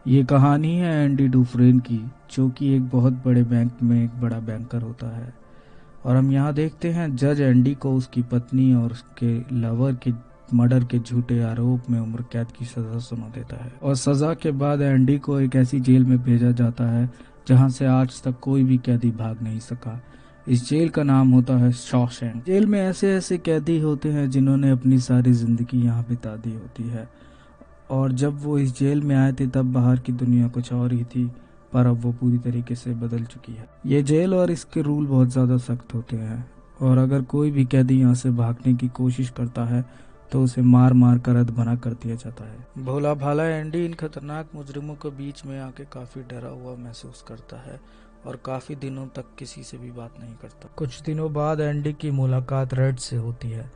ये कहानी है एंडी डुफ्रेन की, जो कि एक बहुत बड़े बैंक में एक बड़ा बैंकर होता है। और हम यहाँ देखते हैं जज एंडी को उसकी पत्नी और उसके लवर के मर्डर के झूठे आरोप में उम्र कैद की सजा सुना देता है। और सजा के बाद एंडी को एक ऐसी जेल में भेजा जाता है जहाँ से आज तक कोई भी कैदी भाग नहीं सका। इस जेल का नाम होता है शॉशैंक। जेल में ऐसे ऐसे कैदी होते हैं जिन्होंने अपनी सारी जिंदगी यहाँ बिता दी होती है, और जब वो इस जेल में आए थे तब बाहर की दुनिया कुछ और ही थी, पर अब वो पूरी तरीके से बदल चुकी है। ये जेल और इसके रूल बहुत ज़्यादा सख्त होते हैं, और अगर कोई भी कैदी यहाँ से भागने की कोशिश करता है तो उसे मार मार कर अधमरा कर दिया जाता है। भोला भाला एंडी इन खतरनाक मुजरिमों के बीच में आके काफ़ी डरा हुआ महसूस करता है और काफ़ी दिनों तक किसी से भी बात नहीं करता। कुछ दिनों बाद एंडी की मुलाकात रेड से होती है,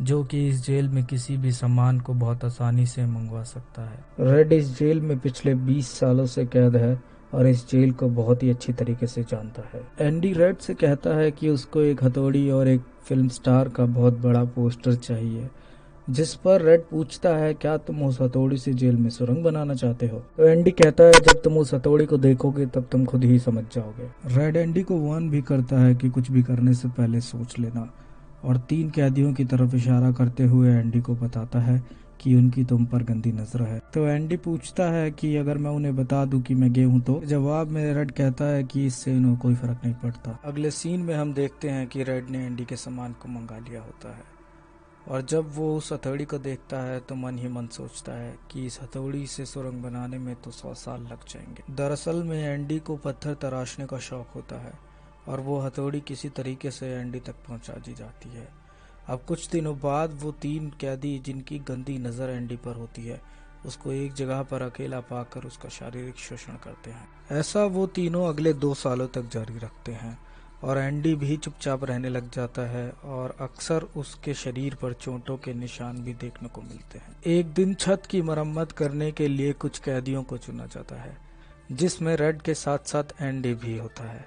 जो कि इस जेल में किसी भी सामान को बहुत आसानी से मंगवा सकता है। रेड इस जेल में पिछले 20 सालों से कैद है और इस जेल को बहुत ही अच्छी तरीके से जानता है। एंडी रेड से कहता है कि उसको एक हथौड़ी और एक फिल्म स्टार का बहुत बड़ा पोस्टर चाहिए, जिस पर रेड पूछता है, क्या तुम उस हथौड़ी से जेल में सुरंग बनाना चाहते हो? तो एंडी कहता है, जब तुम उस हथौड़ी को देखोगे तब तुम खुद ही समझ जाओगे। रेड एंडी को वार्न भी करता है कि कुछ भी करने से पहले सोच लेना, और 3 कैदियों की तरफ इशारा करते हुए एंडी को बताता है कि उनकी तुम पर गंदी नजर है। तो एंडी पूछता है कि अगर मैं उन्हें बता दूं कि मैं गे हूं तो? जवाब में रेड कहता है कि इससे इन्हें कोई फर्क नहीं पड़ता। अगले सीन में हम देखते हैं कि रेड ने एंडी के सामान को मंगा लिया होता है, और जब वो उस हथौड़ी को देखता है तो मन ही मन सोचता है कि इस हथौड़ी से सुरंग बनाने में तो 100 साल लग जाएंगे। दरअसल में एंडी को पत्थर तराशने का शौक होता है, और वो हथौड़ी किसी तरीके से एंडी तक पहुंचा दी जाती है। अब कुछ दिनों बाद वो 3 कैदी जिनकी गंदी नज़र एंडी पर होती है, उसको एक जगह पर अकेला पाकर उसका शारीरिक शोषण करते हैं। ऐसा वो तीनों अगले 2 सालों तक जारी रखते हैं, और एंडी भी चुपचाप रहने लग जाता है, और अक्सर उसके शरीर पर चोटों के निशान भी देखने को मिलते हैं। एक दिन छत की मरम्मत करने के लिए कुछ कैदियों को चुना जाता है, जिसमें रेड के साथ साथ एंडी भी होता है।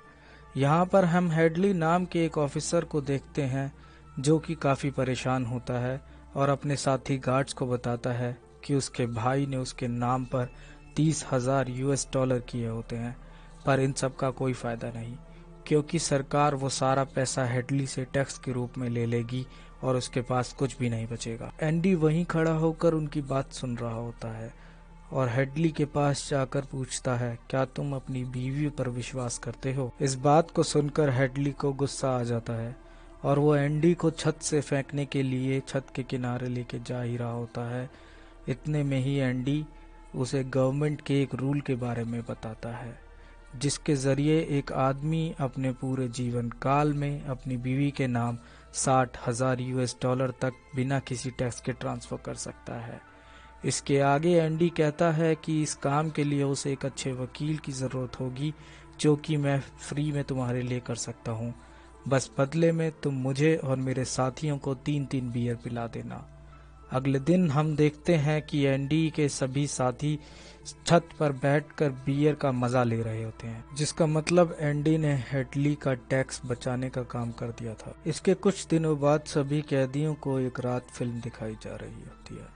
यहाँ पर हम हेडली नाम के एक ऑफिसर को देखते हैं, जो कि काफ़ी परेशान होता है और अपने साथी गार्ड्स को बताता है कि उसके भाई ने उसके नाम पर 30,000 US डॉलर किए होते हैं, पर इन सब का कोई फ़ायदा नहीं, क्योंकि सरकार वो सारा पैसा हेडली से टैक्स के रूप में ले लेगी और उसके पास कुछ भी नहीं बचेगा। एंडी वहीं खड़ा होकर उनकी बात सुन रहा होता है, और हेडली के पास जाकर पूछता है, क्या तुम अपनी बीवी पर विश्वास करते हो? इस बात को सुनकर हेडली को गुस्सा आ जाता है, और वो एंडी को छत से फेंकने के लिए छत के किनारे लेके जा ही रहा होता है। इतने में ही एंडी उसे गवर्नमेंट के एक रूल के बारे में बताता है, जिसके जरिए एक आदमी अपने पूरे जीवन काल में अपनी बीवी के नाम 60,000 US डॉलर तक बिना किसी टैक्स के ट्रांसफ़र कर सकता है। इसके आगे एंडी कहता है कि इस काम के लिए उसे एक अच्छे वकील की ज़रूरत होगी, जो कि मैं फ्री में तुम्हारे लिए कर सकता हूँ। बस बदले में तुम मुझे और मेरे साथियों को 3-3 बियर पिला देना। अगले दिन हम देखते हैं कि एंडी के सभी साथी छत पर बैठकर बियर का मजा ले रहे होते हैं, जिसका मतलब एंडी ने हेडली का टैक्स बचाने का काम कर दिया था। इसके कुछ दिनों बाद सभी कैदियों को एक रात फिल्म दिखाई जा रही होती है,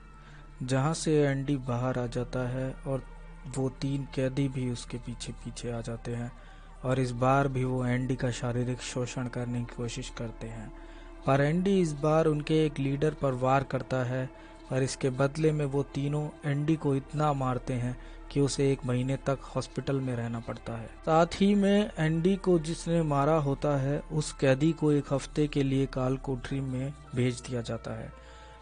जहां से एंडी बाहर आ जाता है, और वो 3 कैदी भी उसके पीछे पीछे आ जाते हैं, और इस बार भी वो एंडी का शारीरिक शोषण करने की कोशिश करते हैं। पर एंडी इस बार उनके एक लीडर पर वार करता है, और इसके बदले में वो तीनों एंडी को इतना मारते हैं कि उसे 1 महीने तक हॉस्पिटल में रहना पड़ता है। साथ ही में एंडी को जिसने मारा होता है, उस कैदी को 1 हफ्ते के लिए काल कोठरी में भेज दिया जाता है।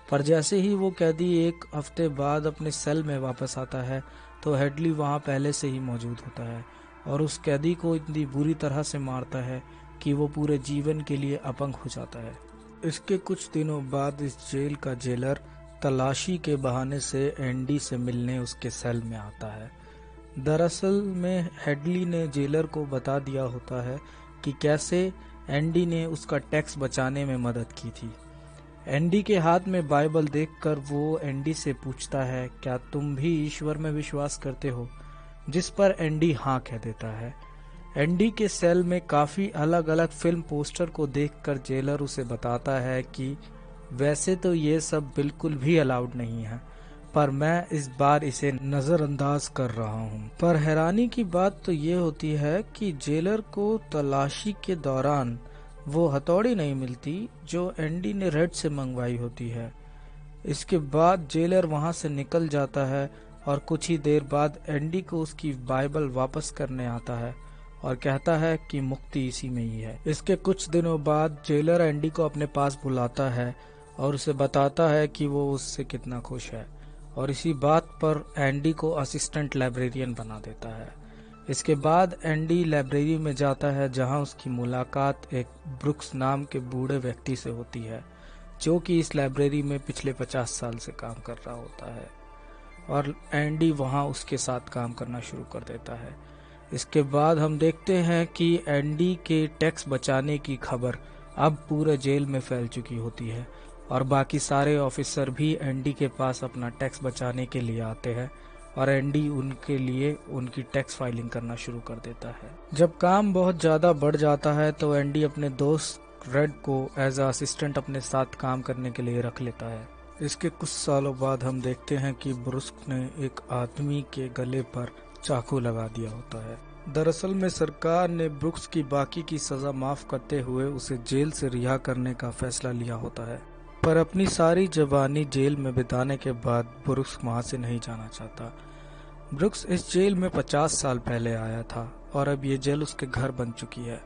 पर जैसे ही वो कैदी 1 हफ्ते बाद अपने सेल में वापस आता है, तो हेडली वहाँ पहले से ही मौजूद होता है, और उस कैदी को इतनी बुरी तरह से मारता है कि वो पूरे जीवन के लिए अपंग हो जाता है। इसके कुछ दिनों बाद इस जेल का जेलर तलाशी के बहाने से एंडी से मिलने उसके सेल में आता है। दरअसल में हेडली ने जेलर को बता दिया होता है कि कैसे एंडी ने उसका टैक्स बचाने में मदद की थी। एंडी के हाथ में बाइबल देखकर वो एंडी से पूछता है, क्या तुम भी ईश्वर में विश्वास करते हो? जिस पर एंडी हाँ कह देता है। एंडी के सेल में काफ़ी अलग अलग फिल्म पोस्टर को देखकर जेलर उसे बताता है कि वैसे तो ये सब बिल्कुल भी अलाउड नहीं है, पर मैं इस बार इसे नजरअंदाज कर रहा हूँ। पर हैरानी की बात तो ये होती है कि जेलर को तलाशी के दौरान वो हथौड़ी नहीं मिलती जो एंडी ने रेड से मंगवाई होती है। इसके बाद जेलर वहां से निकल जाता है और कुछ ही देर बाद एंडी को उसकी बाइबल वापस करने आता है और कहता है कि मुक्ति इसी में ही है। इसके कुछ दिनों बाद जेलर एंडी को अपने पास बुलाता है और उसे बताता है कि वो उससे कितना खुश है, और इसी बात पर एंडी को असिस्टेंट लाइब्रेरियन बना देता है। इसके बाद एंडी लाइब्रेरी में जाता है जहां उसकी मुलाकात एक ब्रुक्स नाम के बूढ़े व्यक्ति से होती है जो कि इस लाइब्रेरी में पिछले 50 साल से काम कर रहा होता है, और एंडी वहां उसके साथ काम करना शुरू कर देता है। इसके बाद हम देखते हैं कि एंडी के टैक्स बचाने की खबर अब पूरे जेल में फैल चुकी होती है और बाकी सारे ऑफिसर भी एंडी के पास अपना टैक्स बचाने के लिए आते हैं और एंडी उनके लिए उनकी टैक्स फाइलिंग करना शुरू कर देता है। जब काम बहुत ज़्यादा बढ़ जाता है तो एंडी अपने दोस्त रेड को एज असिस्टेंट अपने साथ काम करने के लिए रख लेता है। इसके कुछ सालों बाद हम देखते हैं कि ब्रुक्स ने एक आदमी के गले पर चाकू लगा दिया होता है। दरअसल में सरकार ने ब्रुक्स की बाकी की सजा माफ करते हुए उसे जेल से रिहा करने का फैसला लिया होता है, पर अपनी सारी जवानी जेल में बिताने के बाद ब्रुक्स वहां से नहीं जाना चाहता। ब्रुक्स इस जेल में 50 साल पहले आया था और अब ये जेल उसके घर बन चुकी है।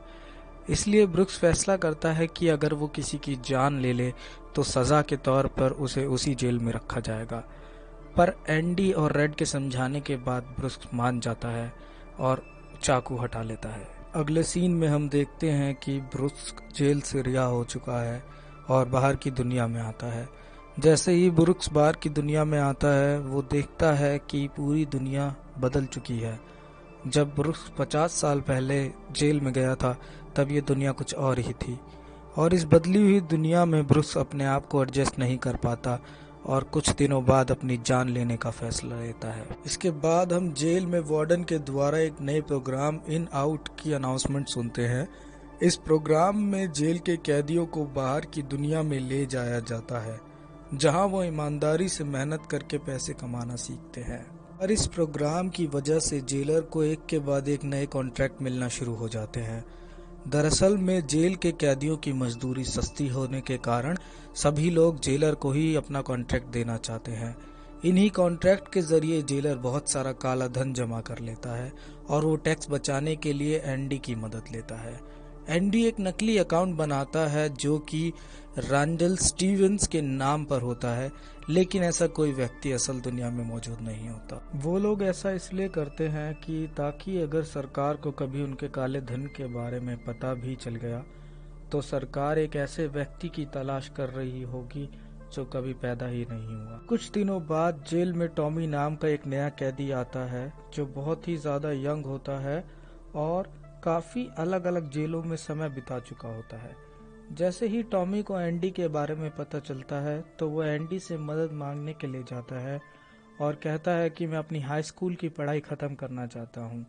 इसलिए ब्रुक्स फैसला करता है कि अगर वो किसी की जान ले ले तो सजा के तौर पर उसे उसी जेल में रखा जाएगा। पर एंडी और रेड के समझाने के बाद ब्रुक्स मान जाता है और चाकू हटा लेता है। अगले सीन में हम देखते हैं कि ब्रुक्स जेल से रिहा हो चुका है और बाहर की दुनिया में आता है। जैसे ही ब्रुक्स बाहर की दुनिया में आता है वो देखता है कि पूरी दुनिया बदल चुकी है। जब ब्रुक्स 50 साल पहले जेल में गया था तब ये दुनिया कुछ और ही थी, और इस बदली हुई दुनिया में ब्रुक्स अपने आप को एडजस्ट नहीं कर पाता और कुछ दिनों बाद अपनी जान लेने का फैसला लेता है। इसके बाद हम जेल में वार्डन के द्वारा एक नए प्रोग्राम इन आउट की अनाउंसमेंट सुनते हैं। इस प्रोग्राम में जेल के कैदियों को बाहर की दुनिया में ले जाया जाता है जहां वो ईमानदारी से मेहनत करके पैसे कमाना सीखते हैं, और इस प्रोग्राम की वजह से जेलर को एक के बाद एक नए कॉन्ट्रैक्ट मिलना शुरू हो जाते हैं। दरअसल में जेल के कैदियों की मजदूरी सस्ती होने के कारण सभी लोग जेलर को ही अपना कॉन्ट्रैक्ट देना चाहते हैं। इन्हीं कॉन्ट्रैक्ट के जरिए जेलर बहुत सारा काला धन जमा कर लेता है और वो टैक्स बचाने के लिए एंडी की मदद लेता है। एंडी एक नकली अकाउंट बनाता है जो कि रैंडल स्टीवंस के नाम पर होता है, लेकिन ऐसा कोई व्यक्ति असल दुनिया में मौजूद नहीं होता। वो लोग ऐसा इसलिए करते हैं कि ताकि अगर सरकार को कभी उनके काले धन के बारे में पता भी चल गया तो सरकार एक ऐसे व्यक्ति की तलाश कर रही होगी जो कभी पैदा ही नहीं हुआ। कुछ दिनों बाद जेल में टॉमी नाम का एक नया कैदी आता है जो बहुत ही ज्यादा यंग होता है और काफी अलग अलग जेलों में समय बिता चुका होता है। जैसे ही टॉमी को एंडी के बारे में पता चलता है तो वो एंडी से मदद मांगने के लिए जाता है और कहता है कि मैं अपनी हाई स्कूल की पढ़ाई खत्म करना चाहता हूँ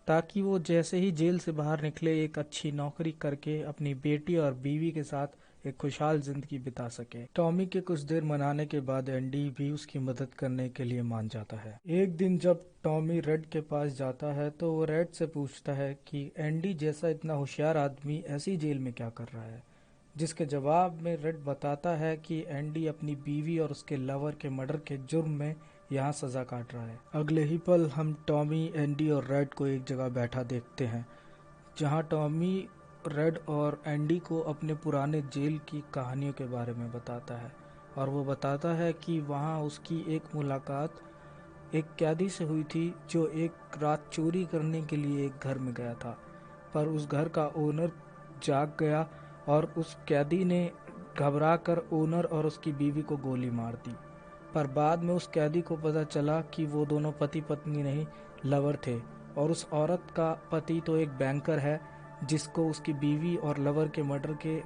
ताकि वो जैसे ही जेल से बाहर निकले एक अच्छी नौकरी करके अपनी बेटी और बीवी के साथ एक खुशहाल जिंदगी बिता सके। टॉमी के कुछ देर मनाने के बाद एंडी भी उसकी मदद करने के लिए मान जाता है। एक दिन जब टॉमी रेड के पास जाता है तो वो रेड से पूछता है कि एंडी जैसा इतना होशियार आदमी ऐसी जेल में क्या कर रहा है, जिसके जवाब में रेड बताता है कि एंडी अपनी बीवी और उसके लवर के मर्डर के जुर्म में यहाँ सजा काट रहा है। अगले ही पल हम टॉमी, एंडी और रेड को एक जगह बैठा देखते हैं जहाँ टॉमी रेड और एंडी को अपने पुराने जेल की कहानियों के बारे में बताता है, और वो बताता है कि वहाँ उसकी एक मुलाकात एक कैदी से हुई थी जो एक रात चोरी करने के लिए एक घर में गया था, पर उस घर का ओनर जाग गया और उस कैदी ने घबराकर ओनर और उसकी बीवी को गोली मार दी। पर बाद में उस कैदी को पता चला कि वो दोनों पति पत्नी नहीं लवर थे, और उस औरत का पति तो एक बैंकर है जिसको उसकी बीवी और लवर के मर्डर के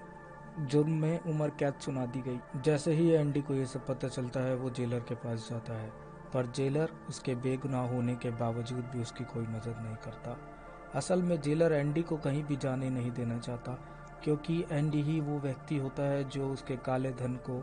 जुर्म में उम्र कैद सुना दी गई। जैसे ही एंडी को ये सब पता चलता है वो जेलर के पास जाता है, पर जेलर उसके बेगुनाह होने के बावजूद भी उसकी कोई मदद नहीं करता। असल में जेलर एंडी को कहीं भी जाने नहीं देना चाहता क्योंकि एंडी ही वो व्यक्ति होता है जो उसके काले धन को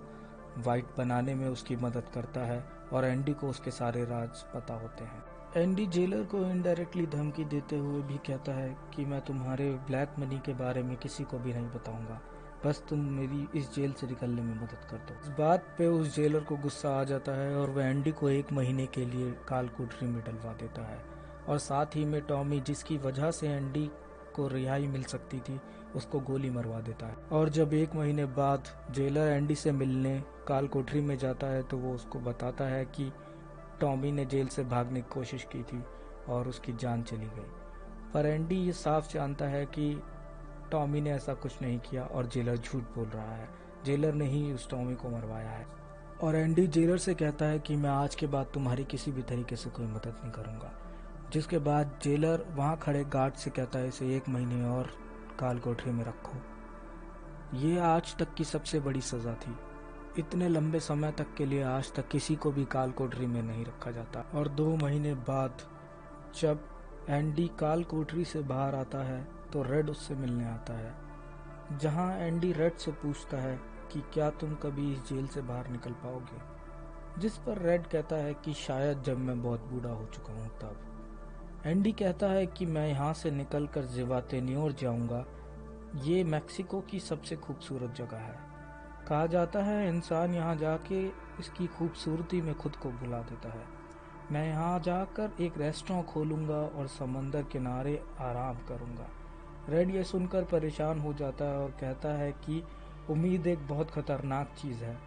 वाइट बनाने में उसकी मदद करता है और एंडी को उसके सारे राज पता होते हैं। एंडी जेलर को इनडायरेक्टली धमकी देते हुए भी कहता है कि मैं तुम्हारे ब्लैक मनी के बारे में किसी को भी नहीं बताऊंगा, बस तुम मेरी इस जेल से निकलने में मदद कर दो। इस बात पे उस जेलर को गुस्सा आ जाता है और वह एंडी को 1 महीने के लिए काल कोठरी में डलवा देता है और साथ ही में टॉमी, जिसकी वजह से एंडी को रिहाई मिल सकती थी, उसको गोली मरवा देता है। और जब 1 महीने बाद जेलर एंडी से मिलने काल कोठरी में जाता है तो वो उसको बताता है कि टॉमी ने जेल से भागने की कोशिश की थी और उसकी जान चली गई। पर एंडी ये साफ जानता है कि टॉमी ने ऐसा कुछ नहीं किया और जेलर झूठ बोल रहा है। जेलर ने ही उस टॉमी को मरवाया है। और एंडी जेलर से कहता है कि मैं आज के बाद तुम्हारी किसी भी तरीके से कोई मदद नहीं करूंगा। जिसके बाद जेलर वहां खड़े गार्ड से कहता है इसे 1 महीने और काल कोठरी में रखो। ये आज तक की सबसे बड़ी सजा थी। इतने लंबे समय तक के लिए आज तक किसी को भी काल कोठरी में नहीं रखा जाता। और 2 महीने बाद जब एंडी काल कोठरी से बाहर आता है तो रेड उससे मिलने आता है, जहां एंडी रेड से पूछता है कि क्या तुम कभी इस जेल से बाहर निकल पाओगे, जिस पर रेड कहता है कि शायद जब मैं बहुत बूढ़ा हो चुका हूं तब। एंडी कहता है कि मैं यहाँ से निकलकर जिवातेनियोर जाऊंगा। ये मैक्सिको की सबसे खूबसूरत जगह है। कहा जाता है इंसान यहाँ जाके इसकी खूबसूरती में खुद को भुला देता है। मैं यहाँ जाकर एक रेस्टोरेंट खोलूंगा और समंदर किनारे आराम करूंगा। रेड ये सुनकर परेशान हो जाता है और कहता है कि उम्मीद एक बहुत खतरनाक चीज़ है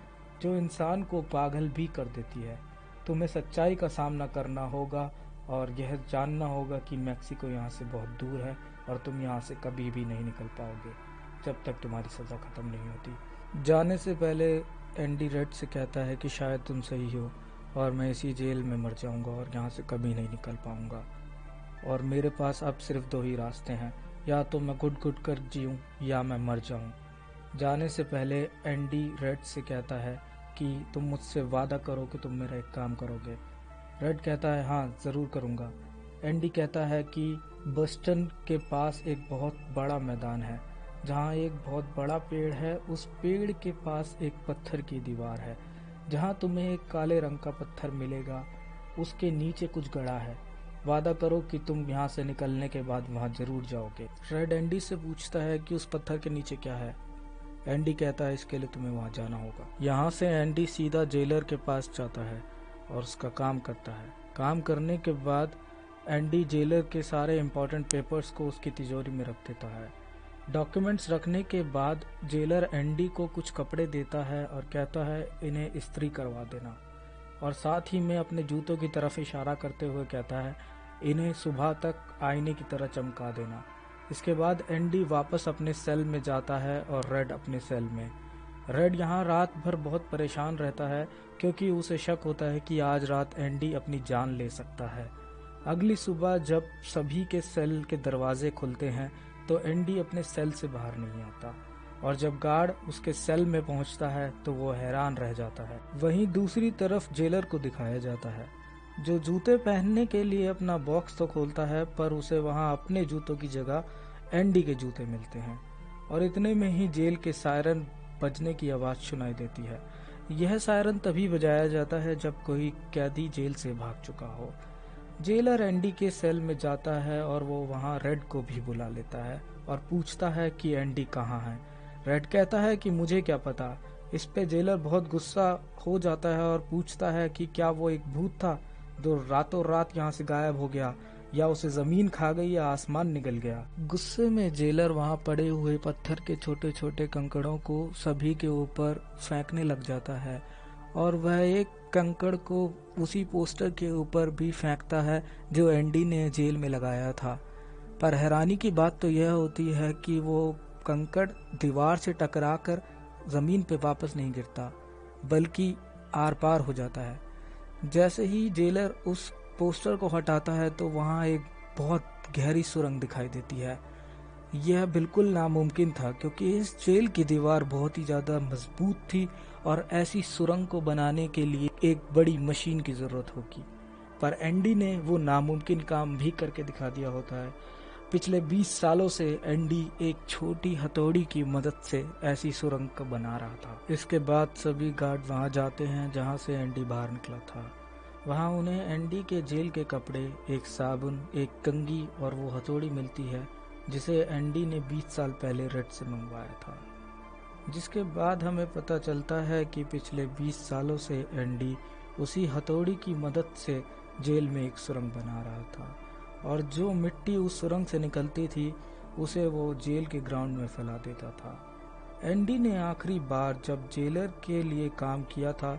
जो इंसान को पागल भी कर देती है। तुम्हें सच्चाई का सामना करना होगा और यह जानना होगा कि मैक्सिको यहाँ से बहुत दूर है और तुम यहाँ से कभी भी नहीं निकल पाओगे जब तक तुम्हारी सज़ा ख़त्म नहीं होती। जाने से पहले एंडी रेड से कहता है कि शायद तुम सही हो और मैं इसी जेल में मर जाऊंगा और यहाँ से कभी नहीं निकल पाऊंगा और मेरे पास अब सिर्फ 2 ही रास्ते हैं, या तो मैं घुट घुट कर जीऊँ या मैं मर जाऊँ। जाने से पहले एंडी रेड से कहता है कि तुम मुझसे वादा करो कि तुम मेरा एक काम करोगे। रेड कहता है हाँ ज़रूर करूँगा। एंडी कहता है कि बस्टन के पास एक बहुत बड़ा मैदान है जहाँ एक बहुत बड़ा पेड़ है। उस पेड़ के पास एक पत्थर की दीवार है जहाँ तुम्हें एक काले रंग का पत्थर मिलेगा। उसके नीचे कुछ गड़ा है। वादा करो कि तुम यहाँ से निकलने के बाद वहाँ जरूर जाओगे। रेड एंडी से पूछता है कि उस पत्थर के नीचे क्या है। एंडी कहता है इसके लिए तुम्हें वहाँ जाना होगा। यहाँ से एंडी सीधा जेलर के पास जाता है और उसका काम करता है। काम करने के बाद एंडी जेलर के सारे इम्पोर्टेंट पेपर्स को उसकी तिजोरी में रख देता है। डॉक्यूमेंट्स रखने के बाद जेलर एंडी को कुछ कपड़े देता है और कहता है इन्हें इस्त्री करवा देना, और साथ ही में अपने जूतों की तरफ इशारा करते हुए कहता है इन्हें सुबह तक आईने की तरह चमका देना। इसके बाद एंडी वापस अपने सेल में जाता है और रेड अपने सेल में। रेड यहाँ रात भर बहुत परेशान रहता है क्योंकि उसे शक होता है कि आज रात एंडी अपनी जान ले सकता है। अगली सुबह जब सभी के सेल के दरवाजे खुलते हैं तो एंडी अपने सेल से बाहर नहीं आता, और जब गार्ड उसके सेल में पहुंचता है तो वो हैरान रह जाता है। वहीं दूसरी तरफ जेलर को दिखाया जाता है जो जूते पहनने के लिए अपना बॉक्स तो खोलता है, पर उसे वहां अपने जूतों की जगह एंडी के जूते मिलते हैं। और इतने में ही जेल के सायरन बजने की आवाज़ सुनाई देती है। यह सायरन तभी बजाया जाता है जब कोई कैदी जेल से भाग चुका हो। जेलर एंडी के सेल में जाता है और वो वहाँ रेड को भी बुला लेता है और पूछता है कि एंडी कहाँ है। रेड कहता है कि मुझे क्या पता। इस पे जेलर बहुत गुस्सा हो जाता है और पूछता है कि क्या वो एक भूत था जो रातों रात यहाँ से गायब हो गया, या उसे जमीन खा गई या आसमान निकल गया। गुस्से में जेलर वहाँ पड़े हुए पत्थर के छोटे छोटे कंकड़ों को सभी के ऊपर फेंकने लग जाता है, और वह एक कंकड़ को उसी पोस्टर के ऊपर भी फेंकता है जो एंडी ने जेल में लगाया था। पर हैरानी की बात तो यह होती है कि वो कंकड़ दीवार से टकराकर जमीन पे वापस नहीं गिरता, बल्कि आर पार हो जाता है। जैसे ही जेलर उस पोस्टर को हटाता है तो वहाँ एक बहुत गहरी सुरंग दिखाई देती है। यह बिल्कुल नामुमकिन था क्योंकि इस जेल की दीवार बहुत ही ज़्यादा मजबूत थी और ऐसी सुरंग को बनाने के लिए एक बड़ी मशीन की ज़रूरत होगी। पर एंडी ने वो नामुमकिन काम भी करके दिखा दिया होता है। पिछले 20 सालों से एंडी एक छोटी हथौड़ी की मदद से ऐसी सुरंग को बना रहा था। इसके बाद सभी गार्ड वहां जाते हैं जहां से एंडी बाहर निकला था। वहां उन्हें एंडी के जेल के कपड़े, एक साबुन, एक कंघी और वो हथौड़ी मिलती है जिसे एंडी ने 20 साल पहले रेड से मंगवाया था। जिसके बाद हमें पता चलता है कि पिछले 20 सालों से एंडी उसी हथौड़ी की मदद से जेल में एक सुरंग बना रहा था और जो मिट्टी उस सुरंग से निकलती थी उसे वो जेल के ग्राउंड में फैला देता था। एंडी ने आखिरी बार जब जेलर के लिए काम किया था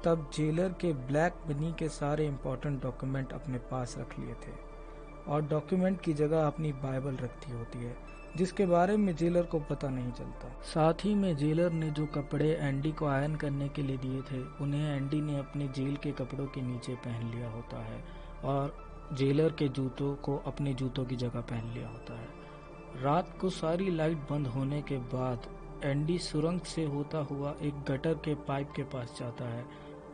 तब जेलर के ब्लैक मनी के सारे इम्पोर्टेंट डॉक्यूमेंट अपने पास रख लिए थे और डॉक्यूमेंट की जगह अपनी बाइबल रखती होती है जिसके बारे में जेलर को पता नहीं चलता। साथ ही में जेलर ने जो कपड़े एंडी को आयरन करने के लिए दिए थे उन्हें एंडी ने अपने जेल के कपड़ों के नीचे पहन लिया होता है और जेलर के जूतों को अपने जूतों की जगह पहन लिया होता है। रात को सारी लाइट बंद होने के बाद एंडी सुरंग से होता हुआ एक गटर के पाइप के पास जाता है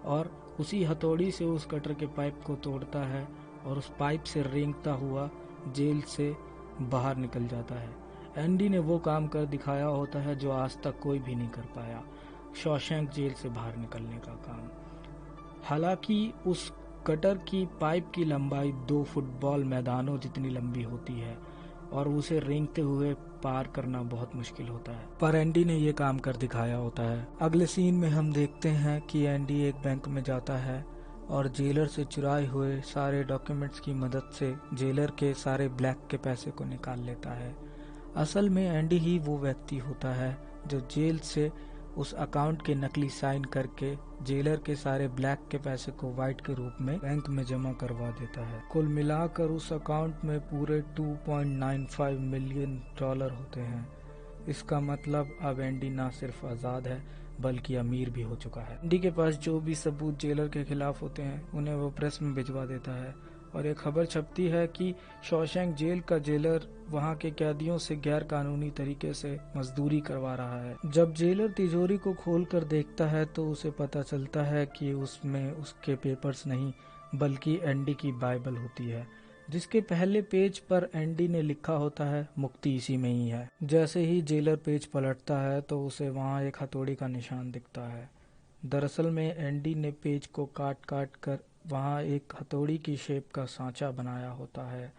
और उसी हथौड़ी से उस गटर के पाइप को तोड़ता है और उस पाइप से रेंगता हुआ जेल से बाहर निकल जाता है। एंडी ने वो काम कर दिखाया होता है जो आज तक कोई भी नहीं कर पाया, शॉशैंक जेल से बाहर निकलने का काम। हालांकि उस गटर की पाइप की लंबाई 2 फुटबॉल मैदानों जितनी लंबी होती है और उसे रेंगते हुए पार करना बहुत मुश्किल होता है, पर एंडी ने ये काम कर दिखाया होता है। अगले सीन में हम देखते हैं कि एंडी एक बैंक में जाता है और जेलर से चुराए हुए सारे डॉक्यूमेंट्स की मदद से जेलर के सारे ब्लैक के पैसे को निकाल लेता है। असल में एंडी ही वो व्यक्ति होता है जो जेल से उस अकाउंट के नकली साइन करके जेलर के सारे ब्लैक के पैसे को व्हाइट के रूप में बैंक में जमा करवा देता है। कुल मिलाकर उस अकाउंट में पूरे $2.95 मिलियन होते हैं। इसका मतलब अब एंडी ना सिर्फ आज़ाद है बल्कि अमीर भी हो चुका है। एंडी के पास जो भी सबूत जेलर के खिलाफ होते हैं उन्हें वो प्रेस में भिजवा देता है और एक खबर छपती है कि शॉशैंक जेल का जेलर वहां के कैदियों से गैर कानूनी तरीके से मजदूरी करवा रहा है। जब जेलर तिजोरी को खोलकर देखता है तो उसे पता चलता है कि उसमें उसके पेपर्स नहीं बल्कि एंडी की बाइबल होती है जिसके पहले पेज पर एंडी ने लिखा होता है मुक्ति इसी में ही है। जैसे ही जेलर पेज पलटता है तो उसे वहां एक हथौड़ी का निशान दिखता है। दरअसल में एंडी ने पेज को काट काट कर वहां एक हथौड़ी की शेप का सांचा बनाया होता है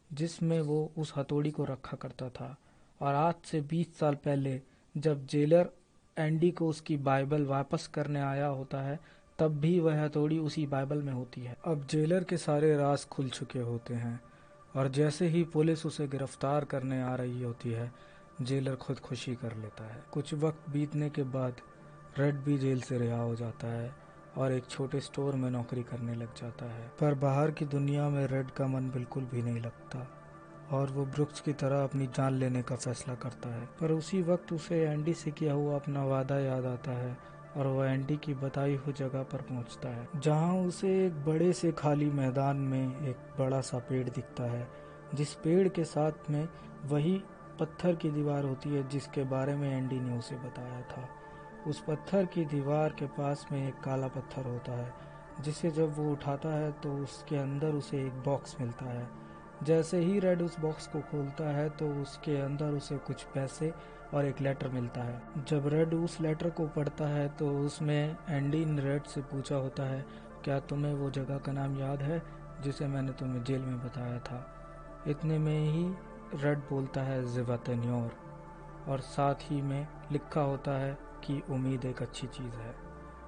जिसमें वो उस हथौड़ी को रखा करता था और आज से 20 साल पहले जब जेलर एंडी को उसकी बाइबल वापस करने आया होता है तब भी वह हथौड़ी उसी बाइबल में होती है। अब जेलर के सारे राज खुल चुके होते हैं और जैसे ही पुलिस उसे गिरफ्तार करने आ रही होती है जेलर खुदकुशी कर लेता है। कुछ वक्त बीतने के बाद रेड भी जेल से रिहा हो जाता है और एक छोटे स्टोर में नौकरी करने लग जाता है, पर बाहर की दुनिया में रेड का मन बिल्कुल भी नहीं लगता और वो ब्रुक्स की तरह अपनी जान लेने का फैसला करता है। पर उसी वक्त उसे एंडी से किया हुआ अपना वादा याद आता है और वह एंडी की बताई हुई जगह पर पहुंचता है जहां उसे एक बड़े से खाली मैदान में एक बड़ा सा पेड़ दिखता है जिस पेड़ के साथ में वही पत्थर की दीवार होती है जिसके बारे में एंडी ने उसे बताया था। उस पत्थर की दीवार के पास में एक काला पत्थर होता है जिसे जब वो उठाता है तो उसके अंदर उसे एक बॉक्स मिलता है। जैसे ही रेड उस बॉक्स को खोलता है तो उसके अंदर उसे कुछ पैसे और एक लेटर मिलता है। जब रेड उस लेटर को पढ़ता है तो उसमें एंडी ने रेड से पूछा होता है, क्या तुम्हें वो जगह का नाम याद है जिसे मैंने तुम्हें जेल में बताया था? इतने में ही रेड बोलता है ज़िवातेन्योर और साथ ही में लिखा होता है कि उम्मीद एक अच्छी चीज़ है।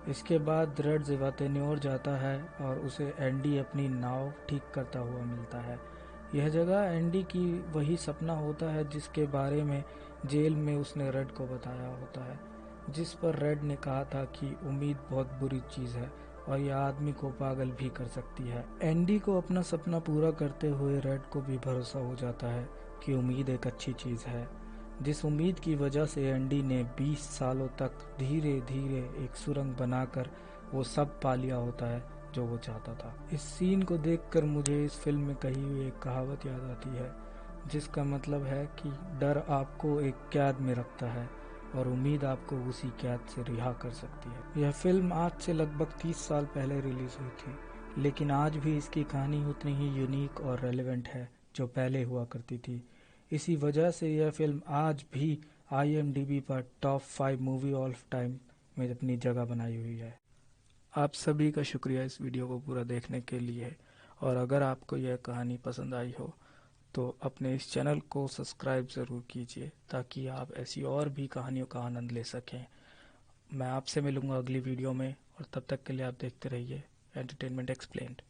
इसके बाद रेड ज़िवातेन्योर जाता है और उसे एंडी अपनी नाव ठीक करता हुआ मिलता है। यह जगह एंडी की वही सपना होता है जिसके बारे में जेल में उसने रेड को बताया होता है, जिस पर रेड ने कहा था कि उम्मीद बहुत बुरी चीज़ है और यह आदमी को पागल भी कर सकती है। एंडी को अपना सपना पूरा करते हुए रेड को भी भरोसा हो जाता है कि उम्मीद एक अच्छी चीज़ है, जिस उम्मीद की वजह से एंडी ने 20 सालों तक धीरे धीरे एक सुरंग बनाकर वो सब पा लिया होता है जो वो चाहता था। इस सीन को देखकर मुझे इस फिल्म में कही हुई एक कहावत याद आती है जिसका मतलब है कि डर आपको एक कैद में रखता है और उम्मीद आपको उसी कैद से रिहा कर सकती है। यह फिल्म आज से लगभग 30 साल पहले रिलीज हुई थी, लेकिन आज भी इसकी कहानी उतनी ही यूनिक और रेलेवेंट है जो पहले हुआ करती थी। इसी वजह से यह फिल्म आज भी IMDb पर टॉप 5 मूवी ऑफ टाइम में अपनी जगह बनाई हुई है। आप सभी का शुक्रिया इस वीडियो को पूरा देखने के लिए, और अगर आपको यह कहानी पसंद आई हो तो अपने इस चैनल को सब्सक्राइब ज़रूर कीजिए ताकि आप ऐसी और भी कहानियों का आनंद ले सकें। मैं आपसे मिलूँगा अगली वीडियो में, और तब तक के लिए आप देखते रहिए एंटरटेनमेंट एक्सप्लेन्ड।